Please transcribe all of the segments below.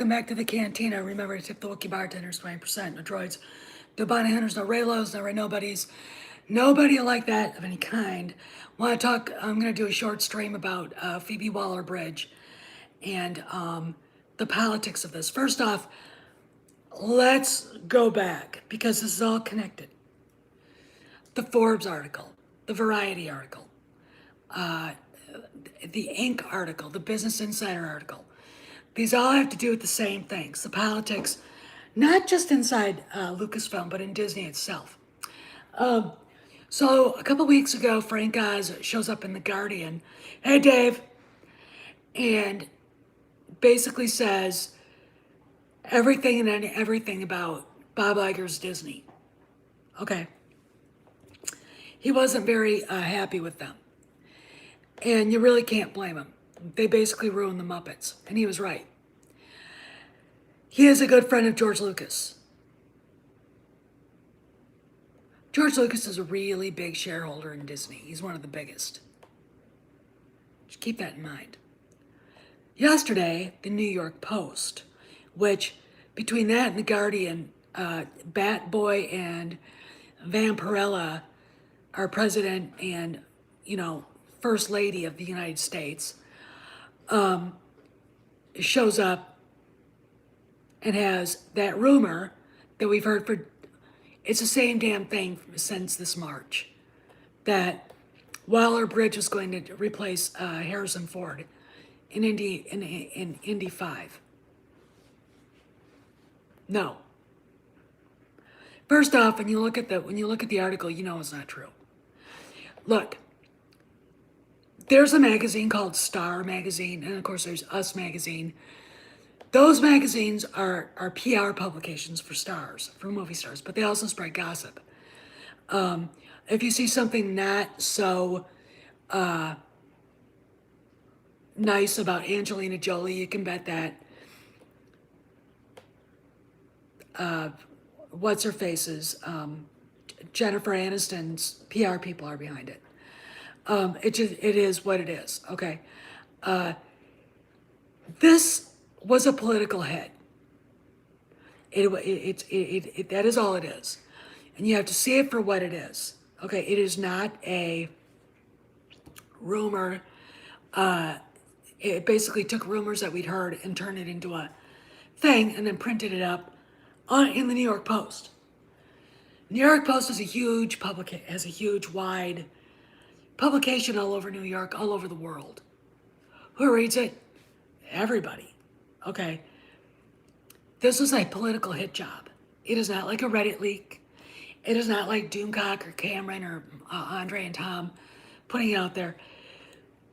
welcome back to the cantina. Remember to tip the Wookiee bartenders 20%. No droids, no bounty hunters, no Raylos, no Ray Nobodies. Nobody like that of any kind. Want to talk? I'm going to do a short stream about Phoebe Waller-Bridge and the politics of this. First off, let's go back because this is all connected. The Forbes article, the Variety article, the Inc. article, the Business Insider article. These all have to do with the same things, the politics, not just inside Lucasfilm, but in Disney itself. So a couple weeks ago, Frank Oz shows up in The Guardian. Hey, Dave. And basically says everything and everything about Bob Iger's Disney. Okay. He wasn't very happy with them. And you really can't blame him. They basically ruined the Muppets, and he was right. He is a good friend of George Lucas. George Lucas is a really big shareholder in Disney. He's one of the biggest. Just keep that in mind. Yesterday, the New York Post, which between that and the Guardian, Bat Boy and Vampirella, our president and, First Lady of the United States, shows up and has that rumor that we've heard for, it's the same damn thing since this March, that Waller-Bridge is going to replace Harrison Ford in Indy 5. No. First off, when you look at the article, you know it's not true. Look, there's a magazine called Star Magazine, and of course there's Us Magazine. Those magazines are PR publications for stars, for movie stars, but they also spread gossip. If you see something not so nice about Angelina Jolie, you can bet that what's her face's Jennifer Aniston's PR people are behind it. It is what it is. Okay, this was a political hit. That is all it is, and you have to see it for what it is. Okay, it is not a rumor. It basically took rumors that we'd heard and turned it into a thing, and then printed it up in the New York Post. New York Post is has a huge, wide publication all over New York, all over the world. Who reads it? Everybody. Okay. This is a political hit job. It is not like a Reddit leak. It is not like Doomcock or Cameron or Andre and Tom putting it out there.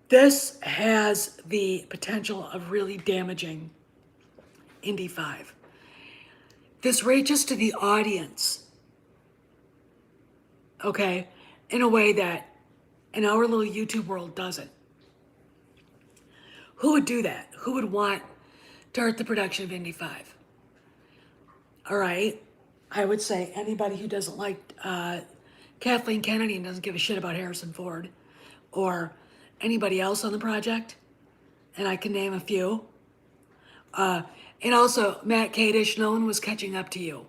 This has the potential of really damaging Indy 5. This reaches to the audience, okay, in a way that in our little YouTube world doesn't. Who would do that? Who would want to hurt the production of Indy 5? All right, I would say anybody who doesn't like Kathleen Kennedy and doesn't give a shit about Harrison Ford, or anybody else on the project, and I can name a few. And also, Matt Kadish, no one was catching up to you.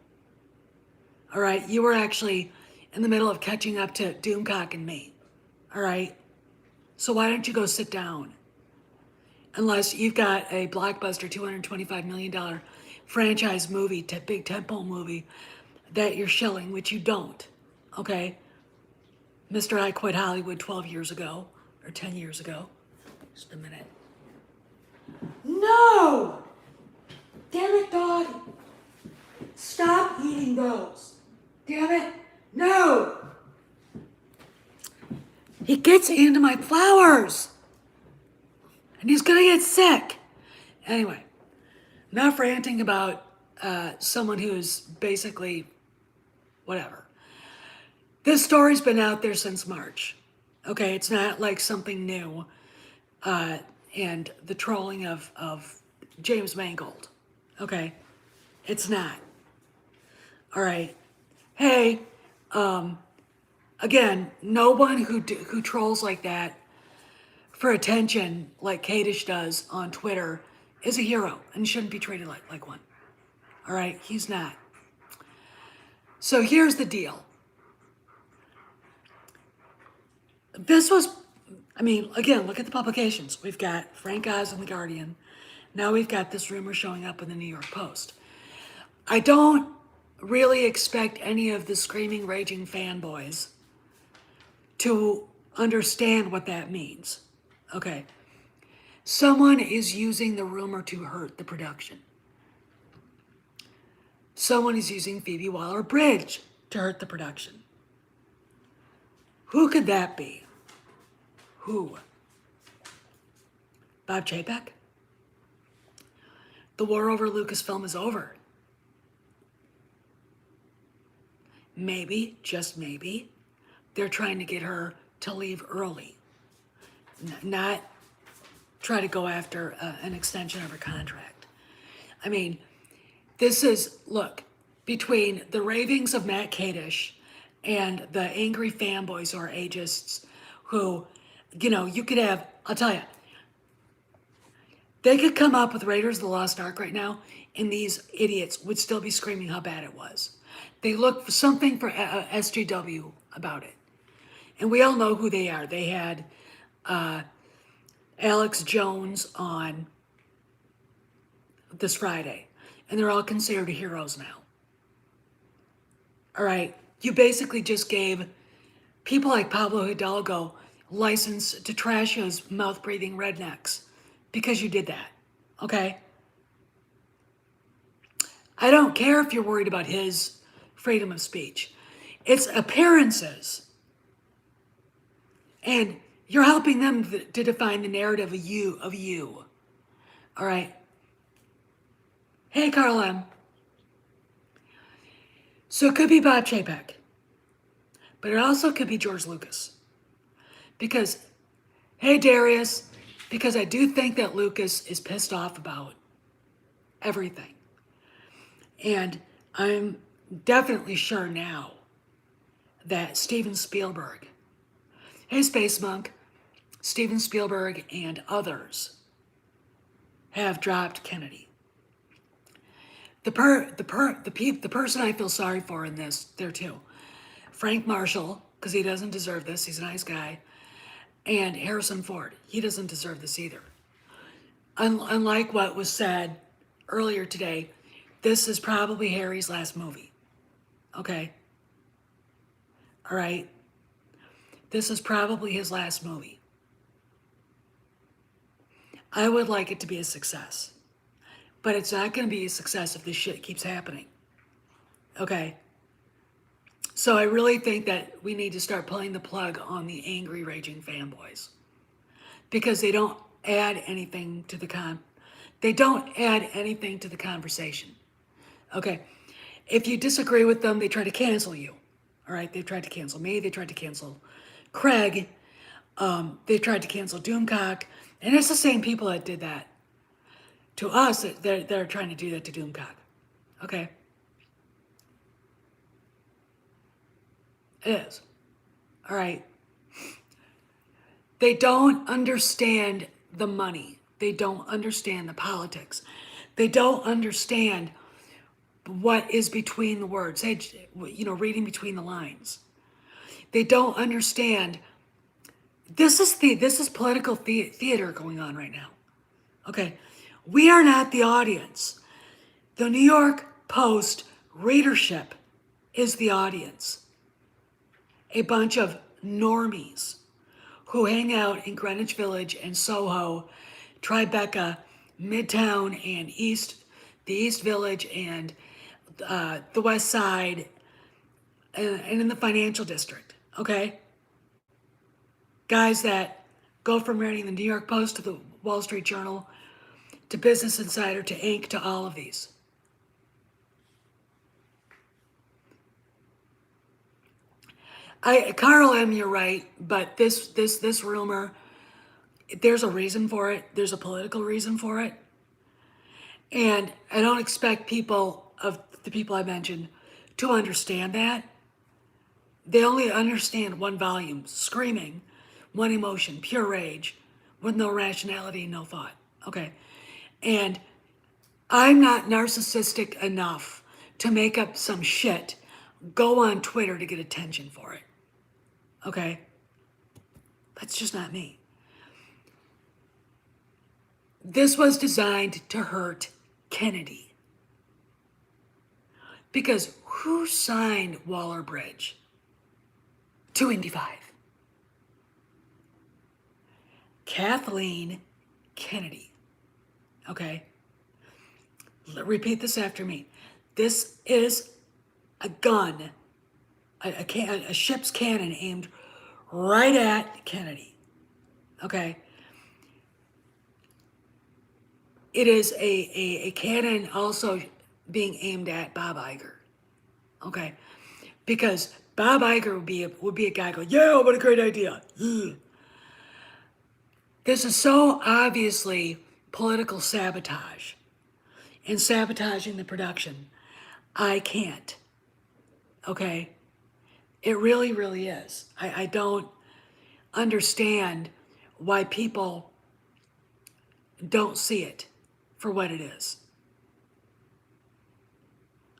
All right, you were actually in the middle of catching up to Doomcock and me. All right, so why don't you go sit down? Unless you've got a blockbuster $225 million franchise movie, big tentpole movie that you're shilling, which you don't. Okay, Mr. I Quit Hollywood 12 years ago or 10 years ago. Just a minute. No! Damn it, dog. Stop eating those. Damn it. No! He gets into my flowers. And he's gonna get sick. Anyway, enough ranting about someone who's basically whatever. This story's been out there since March. Okay, it's not like something new. And the trolling of James Mangold. Okay, it's not. All right. Hey, again, no one who trolls like that for attention, like Kadish does on Twitter, is a hero and shouldn't be treated like one. All right, he's not. So here's the deal. This was, I mean, again, look at the publications. We've got Frank Oz in The Guardian. Now we've got this rumor showing up in the New York Post. I don't really expect any of the screaming, raging fanboys to understand what that means. Okay. Someone is using the rumor to hurt the production. Someone is using Phoebe Waller-Bridge to hurt the production. Who could that be? Who? Bob Chapek? The war over Lucasfilm is over. Maybe, just maybe, they're trying to get her to leave early, not try to go after an extension of her contract. I mean, this is, look, between the ravings of Matt Kadish and the angry fanboys or ageists who, you know, you could have, I'll tell you, they could come up with Raiders of the Lost Ark right now, and these idiots would still be screaming how bad it was. They look for something for SJW about it. And we all know who they are. They had Alex Jones on this Friday, and they're all considered heroes now. All right, you basically just gave people like Pablo Hidalgo license to trash those mouth-breathing rednecks because you did that, okay? I don't care if you're worried about his freedom of speech. It's appearances. And you're helping them to define the narrative of you. All right? Hey, Carl M. So it could be Bob Chapek. But it also could be George Lucas. Because, hey, Darius, because I do think that Lucas is pissed off about everything. And I'm definitely sure now that Steven Spielberg, hey Space Monk, Steven Spielberg and others have dropped Kennedy. The person I feel sorry for in this, there too, Frank Marshall, because he doesn't deserve this, he's a nice guy, and Harrison Ford, he doesn't deserve this either. Unlike what was said earlier today, this is probably Harry's last movie. Okay? All right? This is probably his last movie. I would like it to be a success. But it's not going to be a success if this shit keeps happening. Okay? So I really think that we need to start pulling the plug on the angry, raging fanboys. Because they don't add anything to the conversation. Okay? If you disagree with them, they try to cancel you. All right? They tried to cancel me. They tried to cancel Craig. They tried to cancel Doomcock. And it's the same people that did that to us. They're trying to do that to Doomcock. Okay? It is. All right? They don't understand the money. They don't understand the politics. They don't understand what is between the words. Hey, you know, reading between the lines. They don't understand. This is political theater going on right now. Okay, we are not the audience. The New York Post readership is the audience. A bunch of normies who hang out in Greenwich Village and Soho, Tribeca, Midtown, and the East Village, and the West Side, and in the financial district, okay? Guys that go from reading the New York Post to the Wall Street Journal to Business Insider to Inc. to all of these. Carl M., you're right, but this rumor, there's a reason for it. There's a political reason for it. And I don't expect people of the people I mentioned to understand that. They only understand one volume, screaming, one emotion, pure rage, with no rationality, no thought. Okay. And I'm not narcissistic enough to make up some shit, go on Twitter to get attention for it. Okay? That's just not me. This was designed to hurt Kennedy. Because who signed Waller Bridge to Indy 5? Kathleen Kennedy. Okay? Repeat this after me. This is a gun, a ship's cannon aimed right at Kennedy. Okay? It is a cannon also being aimed at Bob Iger. Okay? Because Bob Iger would be a guy going, yeah, what a great idea. Ugh. This is so obviously political sabotage and sabotaging the production. I can't. Okay? It really, really is. I don't understand why people don't see it for what it is.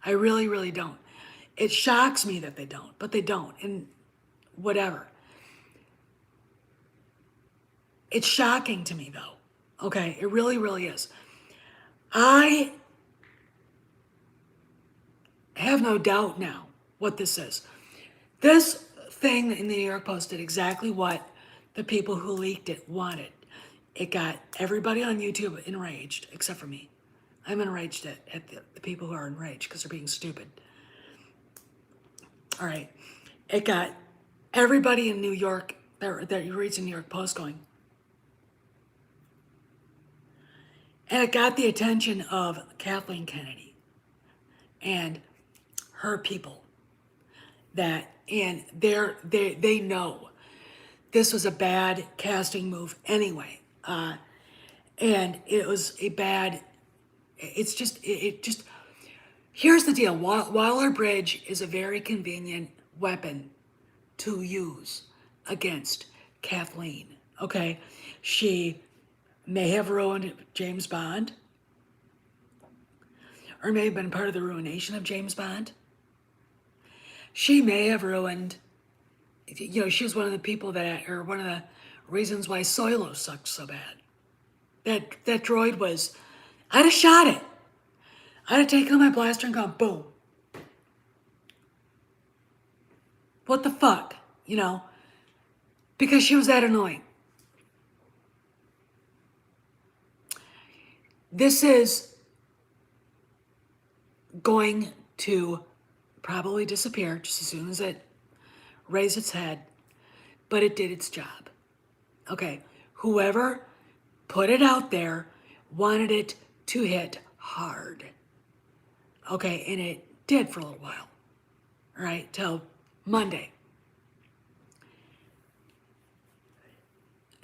I really, really don't. It shocks me that they don't, but they don't, and whatever. It's shocking to me, though. Okay, it really, really is. I have no doubt now what this is. This thing in the New York Post did exactly what the people who leaked it wanted. It got everybody on YouTube enraged, except for me. I'm enraged at the people who are enraged because they're being stupid. All right. It got everybody in New York that reads the New York Post going. And it got the attention of Kathleen Kennedy and her people. They know this was a bad casting move anyway. And it was a bad, it's just, it just, here's the deal. Waller Bridge is a very convenient weapon to use against Kathleen, okay? She may have ruined James Bond, or may have been part of the ruination of James Bond. She may have ruined, she was one of the people or one of the reasons why Solo sucked so bad. That droid was, I'd have shot it. I'd have taken my blaster and gone boom. What the fuck, Because she was that annoying. This is going to probably disappear just as soon as it raised its head, but it did its job. Okay, whoever put it out there wanted it to hit hard. Okay, and it did for a little while, right, till Monday.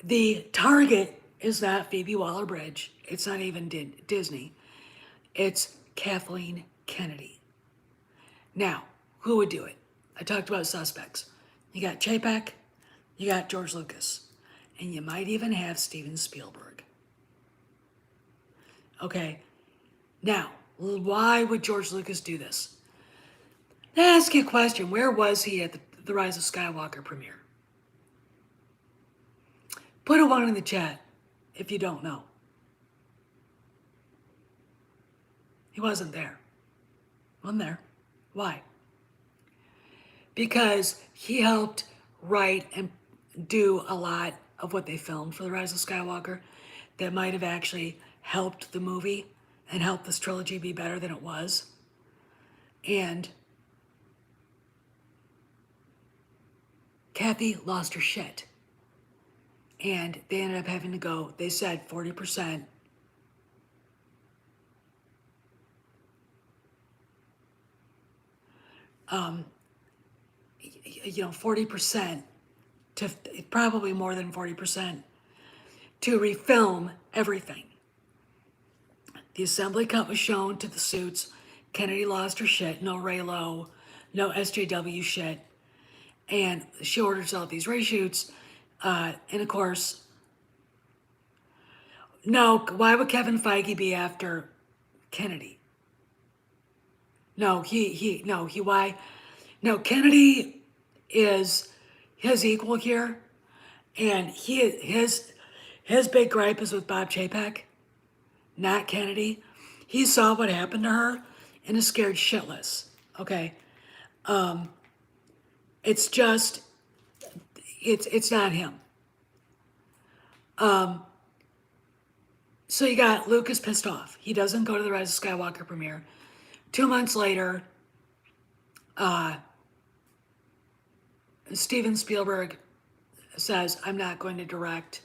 The target is not Phoebe Waller-Bridge. It's not even Disney. It's Kathleen Kennedy. Now, who would do it? I talked about suspects. You got Chapek, you got George Lucas, and you might even have Steven Spielberg. Okay, now, why would George Lucas do this? Let me ask you a question. Where was he at the Rise of Skywalker premiere? Put a 1 in the chat if you don't know. He wasn't there. Wasn't there. Why? Because he helped write and do a lot of what they filmed for The Rise of Skywalker that might have actually helped the movie and helped this trilogy be better than it was. And Kathy lost her shit. And they ended up having to go, they said 40%. 40% to probably more than 40% to refilm everything. The assembly cut was shown to the suits. Kennedy lost her shit. No Raylo, no SJW shit. And she orders all these reshoots. And of course, No, why would Kevin Feige be after Kennedy? No, why? No, Kennedy is his equal here, and his big gripe is with Bob Chapek, not Kennedy. He saw what happened to her and is scared shitless. Okay, it's just it's not him. So you got Lucas pissed off. He doesn't go to the Rise of Skywalker premiere. 2 months later, Steven Spielberg says, I'm not going to direct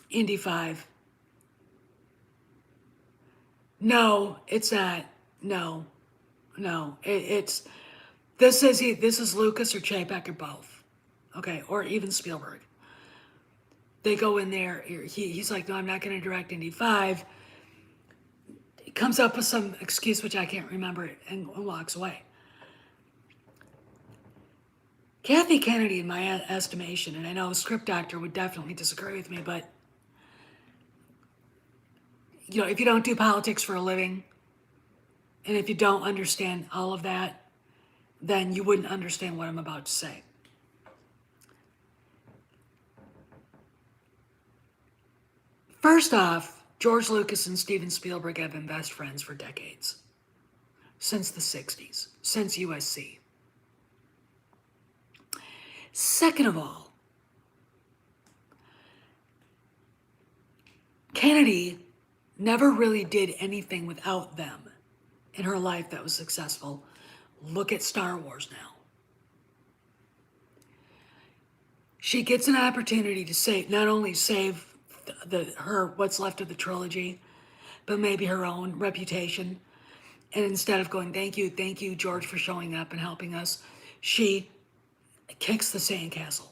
Indy 5. No, it's not. No, no. This is Lucas or Chapek or both. Okay, or even Spielberg. They go in there, he's like, no, I'm not going to direct Indy 5. He comes up with some excuse, which I can't remember, and walks away. Kathy Kennedy, in my estimation, and I know a script doctor would definitely disagree with me, but if you don't do politics for a living, and if you don't understand all of that, then you wouldn't understand what I'm about to say. First off, George Lucas and Steven Spielberg have been best friends for decades. Since the 60s, since USC. Second of all, Kennedy never really did anything without them in her life that was successful. Look at Star Wars now. She gets an opportunity to not only save her what's left of the trilogy, but maybe her own reputation. And instead of going, thank you, George, for showing up and helping us, she kicks the sandcastle.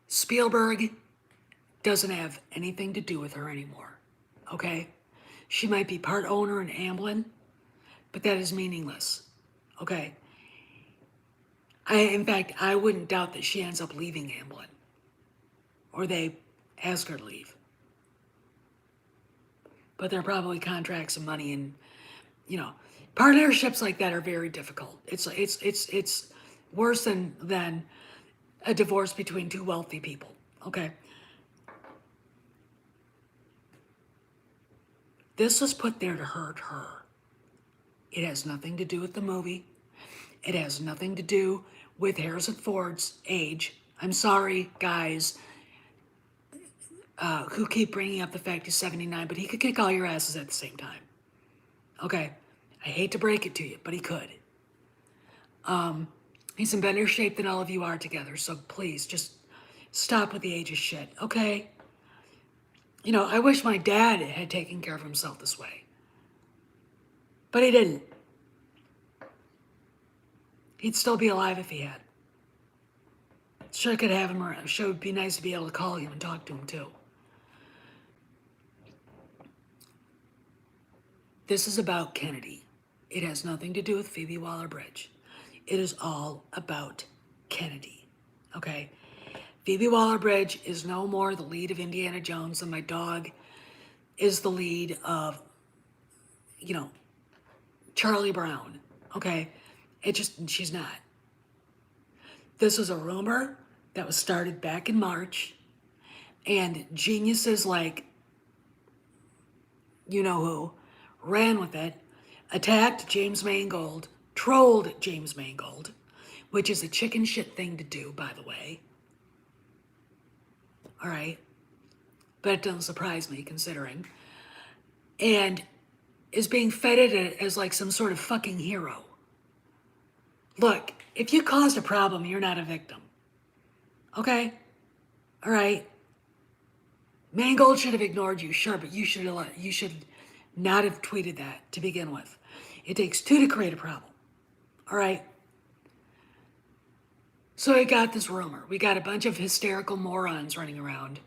Spielberg doesn't have anything to do with her anymore, okay? She might be part owner in Amblin, but that is meaningless, okay? In fact, I wouldn't doubt that she ends up leaving Amblin, or they ask her to leave. But there are probably contracts and money, and partnerships like that are very difficult. It's worse than a divorce between two wealthy people. Okay. This was put there to hurt her. It has nothing to do with the movie. It has nothing to do with Harrison Ford's age. I'm sorry, guys, who keep bringing up the fact he's 79, but he could kick all your asses at the same time. Okay, I hate to break it to you, but he could. He's in better shape than all of you are together, so please just stop with the ageist shit, okay? I wish my dad had taken care of himself this way, but he didn't. He'd still be alive if he had. Sure could have him around. Sure would be nice to be able to call him and talk to him too. This is about Kennedy. It has nothing to do with Phoebe Waller-Bridge. It is all about Kennedy, okay? Phoebe Waller-Bridge is no more the lead of Indiana Jones than my dog is the lead of, Charlie Brown, okay? She's not. This was a rumor that was started back in March, and geniuses like, who, ran with it, attacked James Mangold, trolled James Mangold, which is a chicken shit thing to do, by the way. All right. But it doesn't surprise me, considering. And is being feted as like some sort of fucking hero. Look, if you caused a problem, you're not a victim. Okay? All right? Mangold should have ignored you, sure, but you should not have tweeted that to begin with. It takes two to create a problem. All right? So we got this rumor. We got a bunch of hysterical morons running around,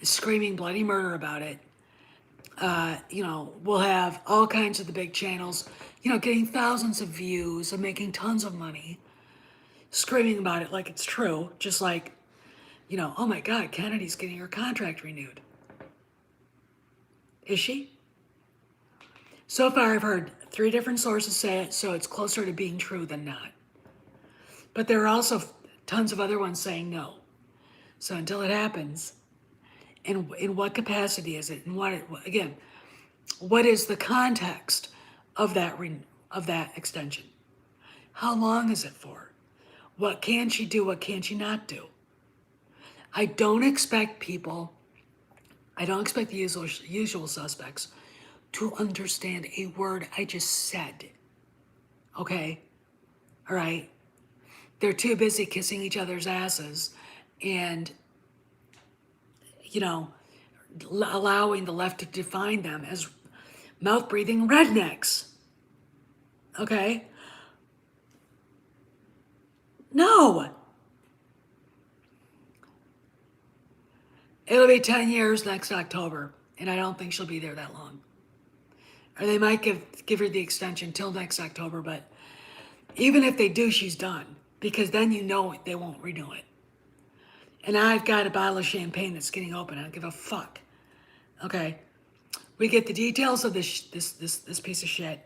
screaming bloody murder about it. We'll have all kinds of the big channels, getting thousands of views and making tons of money, screaming about it like it's true, just like, oh my God, Kennedy's getting her contract renewed. Is she? So far, I've heard 3 different sources say it, so it's closer to being true than not. But there are also tons of other ones saying no. So until it happens, in what capacity is it? And what is the context of that extension? How long is it for? What can she do? What can she not do? I don't expect the usual suspects to understand a word I just said. Okay? All right? They're too busy kissing each other's asses and, allowing the left to define them as mouth breathing rednecks. Okay? No! It'll be 10 years next October, and I don't think she'll be there that long. Or they might give her the extension till next October, but even if they do, she's done. Because then they won't renew it. And I've got a bottle of champagne that's getting open. I don't give a fuck. Okay? We get the details of this piece of shit.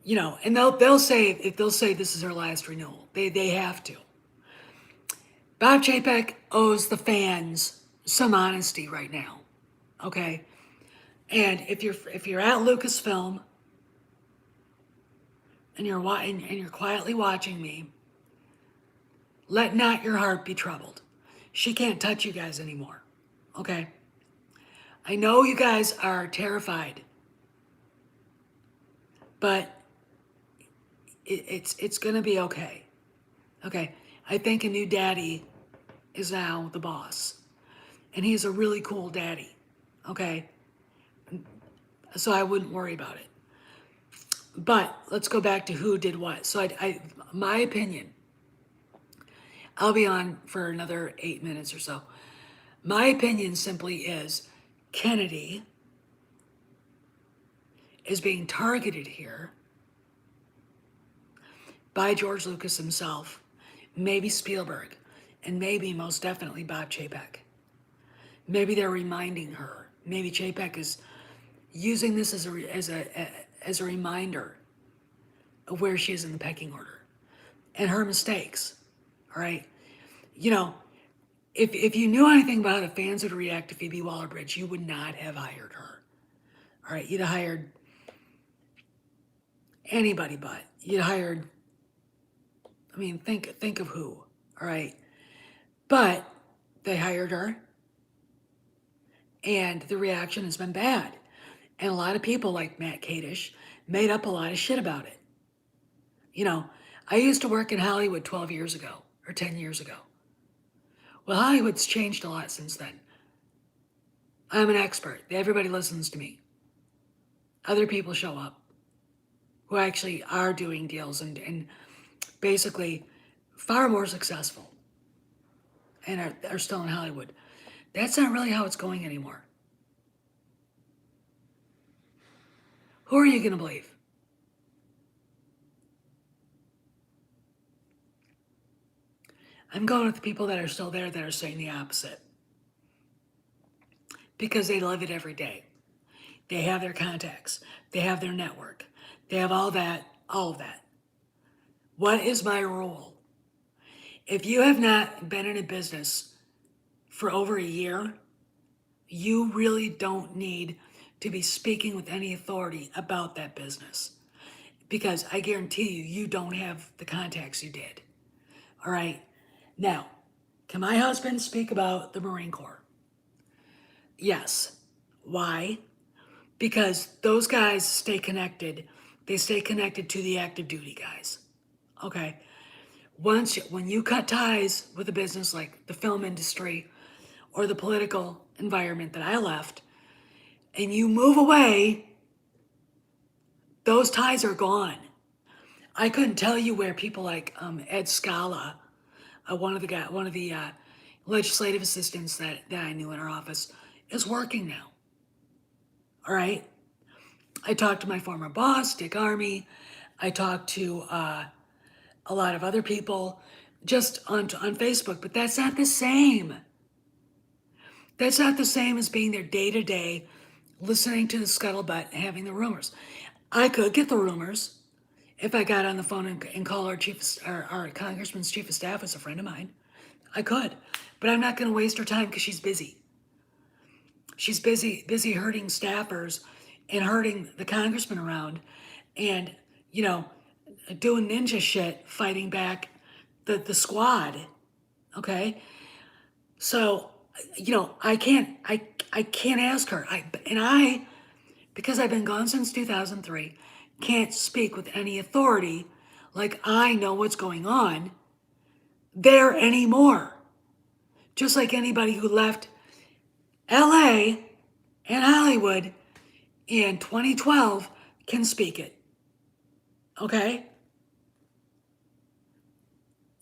And they'll say this is her last renewal. They have to. Bob Chapek owes the fans some honesty right now. Okay? And if you're at Lucasfilm and you're quietly watching me, let not your heart be troubled. She can't touch you guys anymore. Okay? I know you guys are terrified, but it's gonna be okay. Okay? I think a new daddy is now the boss. And he's a really cool daddy. Okay? So I wouldn't worry about it. But let's go back to who did what. So my opinion, I'll be on for another 8 minutes or so. My opinion simply is Kennedy is being targeted here by George Lucas himself, maybe Spielberg, and maybe most definitely Bob Chapek. Maybe they're reminding her. Maybe Chapek is using this as a reminder of where she is in the pecking order and her mistakes. All right, if you knew anything about how the fans would react to Phoebe Waller-Bridge, you would not have hired her. All right, you'd have hired anybody but. You'd hired, think of who, all right? But they hired her, and the reaction has been bad. And a lot of people like Matt Kadish made up a lot of shit about it. I used to work in Hollywood 12 years ago, or 10 years ago. Well, Hollywood's changed a lot since then. I'm an expert. Everybody listens to me. Other people show up who actually are doing deals and basically far more successful and are still in Hollywood. That's not really how it's going anymore. Who are you going to believe? I'm going with the people that are still there that are saying the opposite. Because they live it every day. They have their contacts. They have their network. They have all of that. What is my rule? If you have not been in a business for over a year, you really don't need to be speaking with any authority about that business. Because I guarantee you don't have the contacts you did. All right? Now, can my husband speak about the Marine Corps? Yes. Why? Because those guys stay connected. They stay connected to the active duty guys. Okay? When you cut ties with a business like the film industry or the political environment that I left, and you move away, those ties are gone. I couldn't tell you where people like Ed Scala, one of the legislative assistants that I knew in our office, is working now. All right. I talked to my former boss, Dick Army. I talked to a lot of other people just on Facebook, but that's not the same. That's not the same as being there day to day, listening to the scuttlebutt and having the rumors. I could get the rumors if I got on the phone and call our congressman's chief of staff as a friend of mine. I could, but I'm not going to waste her time because she's busy. She's busy hurting staffers and hurting the congressman around, and you know, doing ninja shit, fighting back the squad. Okay, so I can't ask her. Because I've been gone since 2003, can't speak with any authority like I know what's going on there anymore. Just like anybody who left LA and Hollywood in 2012 can speak it. Okay?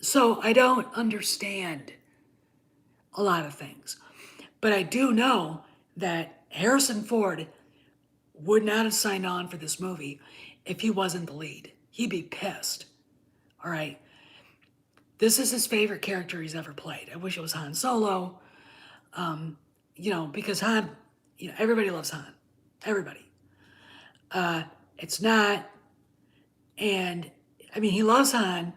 So I don't understand a lot of things. But I do know that Harrison Ford would not have signed on for this movie if he wasn't the lead. He'd be pissed. All right. This is his favorite character he's ever played. I wish it was Han Solo. Because Han, everybody loves Han. Everybody. It's not. And I mean, he loves Han.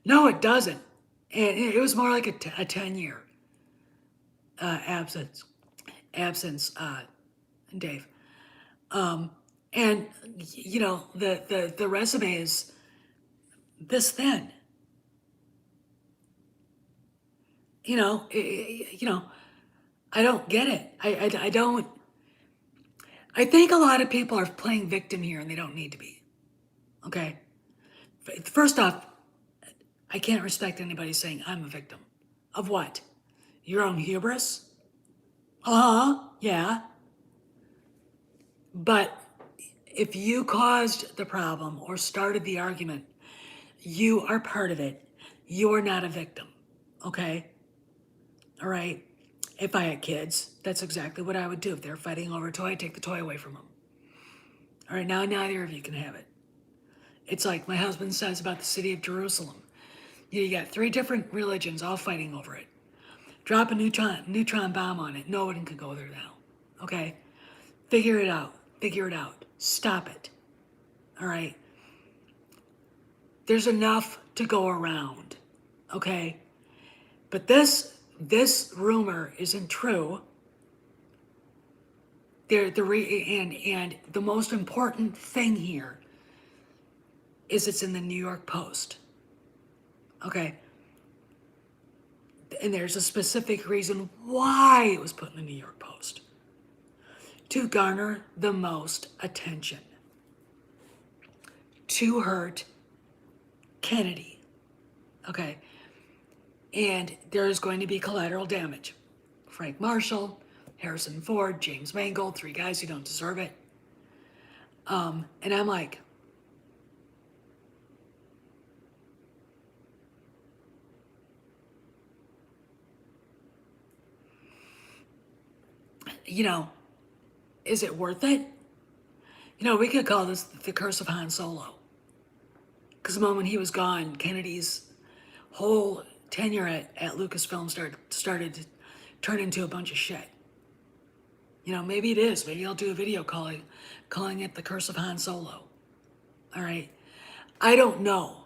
No, it doesn't. And it was more like a 10-year absence, Dave. And the resume is this thin. I don't get it. I don't. I think a lot of people are playing victim here, and they don't need to be. Okay. First off, I can't respect anybody saying I'm a victim of what? Your own hubris? Yeah. But if you caused the problem or started the argument, you are part of it. You are not a victim. Okay? All right? If I had kids, that's exactly what I would do. If they're fighting over a toy, I'd take the toy away from them. All right, now neither of you can have it. It's like my husband says about the city of Jerusalem. You got 3 different religions all fighting over it. Drop a neutron bomb on it. No one can go there now. Okay? Figure it out. Stop it. All right? There's enough to go around. Okay? But this rumor isn't true. And the most important thing here is it's in the New York Post. Okay? And there's a specific reason why it was put in the New York Post. To garner the most attention. To hurt Kennedy. Okay? And there's going to be collateral damage. Frank Marshall, Harrison Ford, James Mangold, 3 guys who don't deserve it. And I'm like, is it worth it? We could call this the curse of Han Solo. Because the moment he was gone, Kennedy's whole tenure at Lucasfilm started to turn into a bunch of shit. Maybe it is. Maybe I'll do a video calling it the curse of Han Solo. All right. I don't know.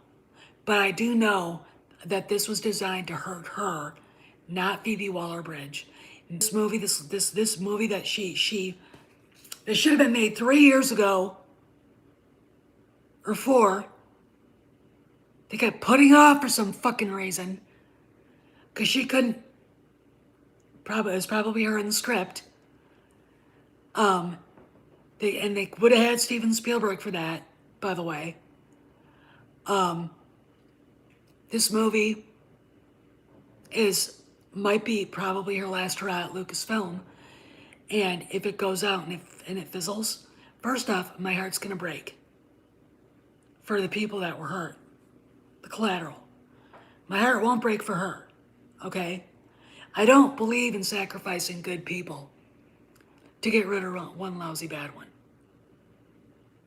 But I do know that this was designed to hurt her, not Phoebe Waller-Bridge. This movie that that should have been made 3 years ago or 4. They kept putting it off for some fucking reason. Because she couldn't. It was probably her in the script. They would have had Steven Spielberg for that, by the way. This movie might be probably her last hurrah at Lucasfilm. And if it goes out and it fizzles, first off, my heart's gonna break for the people that were hurt. The collateral. My heart won't break for her. Okay? I don't believe in sacrificing good people to get rid of one lousy bad one.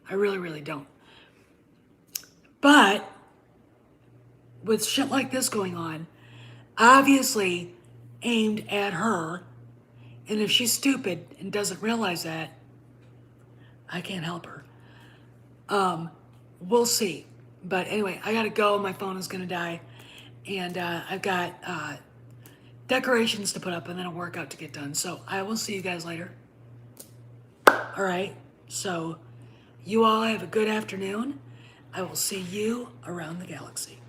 I really, really don't. But with shit like this going on, obviously aimed at her, and if she's stupid and doesn't realize that, I can't help her. We'll see. But anyway, I gotta go. My phone is gonna die. And I've got decorations to put up and then a workout to get done. So I will see you guys later. All right. So you all have a good afternoon. I will see you around the galaxy.